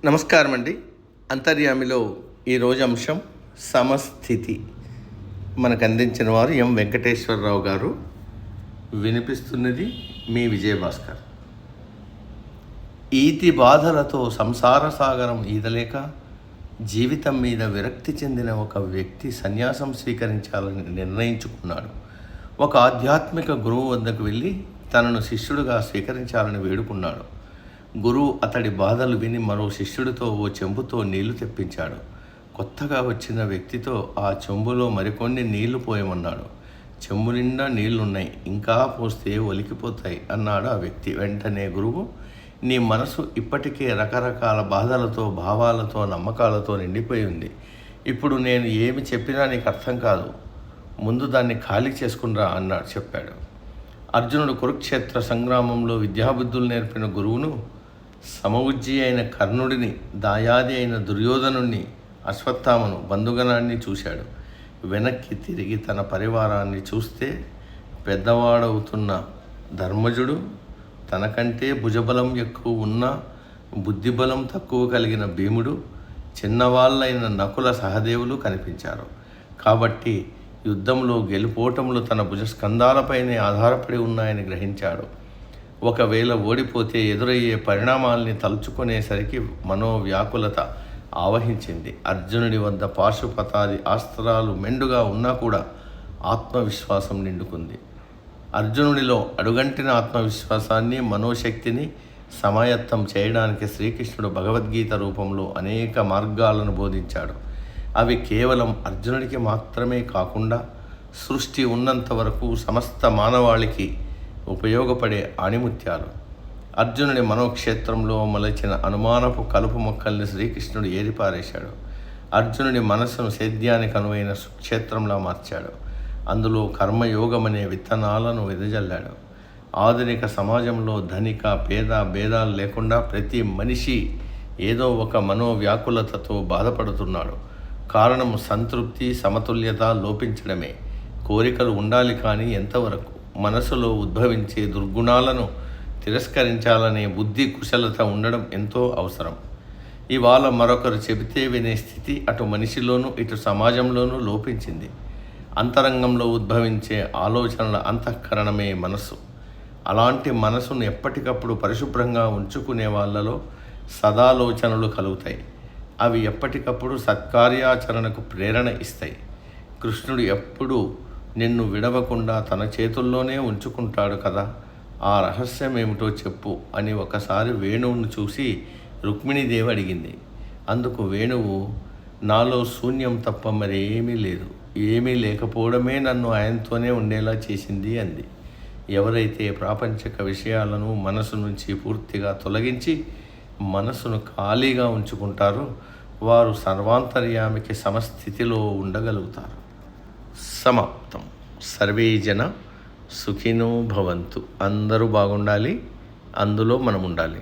నమస్కారం అండి. అంతర్యామిలో ఈరోజు అంశం సమస్థితి. మనకు అందించిన వారు ఎం వెంకటేశ్వరరావు గారు. వినిపిస్తున్నది మీ విజయభాస్కర్. ఈతి బాధలతో సంసార సాగరం ఈదలేక జీవితం మీద విరక్తి చెందిన ఒక వ్యక్తి సన్యాసం స్వీకరించాలని నిర్ణయించుకున్నాడు. ఒక ఆధ్యాత్మిక గురువు వద్దకు వెళ్ళి తనను శిష్యుడిగా స్వీకరించాలని వేడుకున్నాడు. గురువు అతడి బాధలు విని మరో శిష్యుడితో ఓ చెంబుతో నీళ్లు తెప్పించాడు. కొత్తగా వచ్చిన వ్యక్తితో ఆ చెంబులో మరికొన్ని నీళ్లు పోయమన్నాడు. చెంబు నిండా నీళ్లున్నాయి, ఇంకా పోస్తే ఒలికిపోతాయి అన్నాడు ఆ వ్యక్తి. వెంటనే గురువు, నీ మనసు ఇప్పటికే రకరకాల బాధలతో, భావాలతో, నమ్మకాలతో నిండిపోయి ఉంది. ఇప్పుడు నేను ఏమి చెప్పినా నీకు అర్థం కాదు, ముందు దాన్ని ఖాళీ చేసుకునిరా అన్నాడు చెప్పాడు. అర్జునుడు కురుక్షేత్ర సంగ్రామంలో విద్యాబుద్ధులు నేర్పిన గురువును, సమవుజ్జి అయిన కర్ణుడిని, దాయాది అయిన దుర్యోధనుణ్ణి, అశ్వత్థామను, బంధుగణాన్ని చూశాడు. వెనక్కి తిరిగి తన పరివారాన్ని చూస్తే పెద్దవాడవుతున్న ధర్మజుడు, తనకంటే భుజబలం ఎక్కువ ఉన్న బుద్ధిబలం తక్కువ కలిగిన భీముడు, చిన్నవాళ్ళైన నకుల సహదేవులు కనిపించారు. కాబట్టి యుద్ధంలో గెలుపోటములు తన భుజస్కంధాలపైనే ఆధారపడి ఉన్నాయని గ్రహించాడు. ఒకవేళ ఓడిపోతే ఎదురయ్యే పరిణామాల్ని తలుచుకునేసరికి మనోవ్యాకులత ఆవహించింది. అర్జునుడి వద్ద పాశుపతాది అస్త్రాలు మెండుగా ఉన్నా కూడా ఆత్మవిశ్వాసం నిండుకుంది. అర్జునుడిలో అడుగంటిన ఆత్మవిశ్వాసాన్ని, మనోశక్తిని సమాయత్తం చేయడానికి శ్రీకృష్ణుడు భగవద్గీత రూపంలో అనేక మార్గాలను బోధించాడు. అవి కేవలం అర్జునుడికి మాత్రమే కాకుండా సృష్టి ఉన్నంత వరకు సమస్త మానవాళికి ఉపయోగపడే ఆణిముత్యాలు. అర్జునుడి మనోక్షేత్రంలో మలచిన అనుమానపు కలుపు మొక్కల్ని శ్రీకృష్ణుడు ఏరిపారేశాడు. అర్జునుడి మనస్సును సేద్యానికి అనువైన సుక్షేత్రంలా మార్చాడు. అందులో కర్మయోగమనే విత్తనాలను వెదజల్లాడు. ఆధునిక సమాజంలో ధనిక, పేద భేదాలు లేకుండా ప్రతి మనిషి ఏదో ఒక మనోవ్యాకులతతో బాధపడుతున్నాడు. కారణం సంతృప్తి, సమతుల్యత లోపించడమే. కోరికలు ఉండాలి, కానీ ఎంతవరకు? మనసులో ఉద్భవించే దుర్గుణాలను తిరస్కరించాలనే బుద్ధి కుశలత ఉండడం ఎంతో అవసరం. ఇవాళ మరొకరు చెబితే వినే స్థితి అటు మనిషిలోనూ ఇటు సమాజంలోనూ లోపించింది. అంతరంగంలో ఉద్భవించే ఆలోచనల అంతఃకరణమే మనసు. అలాంటి మనసును ఎప్పటికప్పుడు పరిశుభ్రంగా ఉంచుకునే వాళ్ళలో సదాలోచనలు కలుగుతాయి. అవి ఎప్పటికప్పుడు సత్కార్యాచరణకు ప్రేరణ ఇస్తాయి. కృష్ణుడు ఎప్పుడూ నిన్ను విడవకుండా తన చేతుల్లోనే ఉంచుకుంటాడు కదా, ఆ రహస్యం ఏమిటో చెప్పు అని ఒకసారి వేణువును చూసి రుక్మిణీదేవి అడిగింది. అందుకు వేణువు, నాలో శూన్యం తప్ప మరేమీ లేదు, ఏమీ లేకపోవడమే నన్ను ఆయనతోనే ఉండేలా చేసింది అంది. ఎవరైతే ప్రాపంచిక విషయాలను మనసు నుంచి పూర్తిగా తొలగించి మనసును ఖాళీగా ఉంచుకుంటారో వారు సర్వాంతర్యామికి సమస్థితిలో ఉండగలుగుతారు. సమాప్తం. సర్వే జన సుఖినో భవంతు. అందరూ బాగుండాలి, అందులో మనం ఉండాలి.